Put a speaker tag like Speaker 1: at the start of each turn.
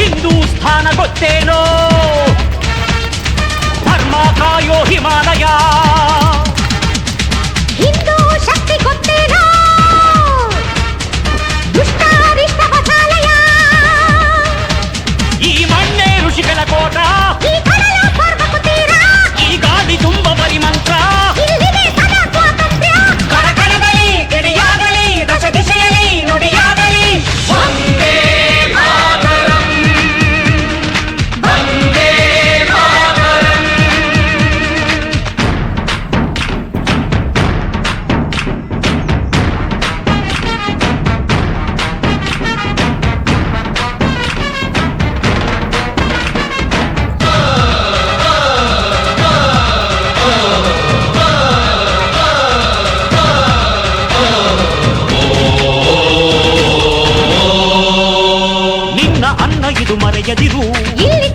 Speaker 1: ಹಿಂದೂಸ್ಥಾನ ಗೊತ್ತೇನೋ, ಧರ್ಮ ಕಾಯೋ ಹಿಮಾಲಯ.
Speaker 2: ಹಿಂದೂ ಶಕ್ತಿ ಗೊತ್ತೇನೋ, ದುಷ್ಟಾರಿಷ್ಟ ಬಸಾಲಯ.
Speaker 1: ಈ ಮಣ್ಣೆ ಋಷಿಗಳ ಕೋಟ,
Speaker 2: ಈ ಕಡಲ ಪರ್ವತ ತೀರ,
Speaker 1: ಈ ಗಾಳಿ ತುಂಬ ಪರಿಮಂತ್ರ.
Speaker 2: ಇಲ್ಲಿದೆ ಸದಾ ಸ್ವಾತಂತ್ರ್ಯ.
Speaker 1: ಕಣಕಣದಲ್ಲಿ ಗಿಣಿಯಾಗಲಿ, ದಶ ದಿಶೆಯಲ್ಲಿ ನುಡಿಯಾಗಲಿ. ವಂದೇ ಮಾತರಂ, ವಂದೇ ಮಾತರಂ. ನಿನ್ನ ಅನ್ನ ಇದು ಮರೆಯದಿರು,
Speaker 2: ಇಲ್ಲಿ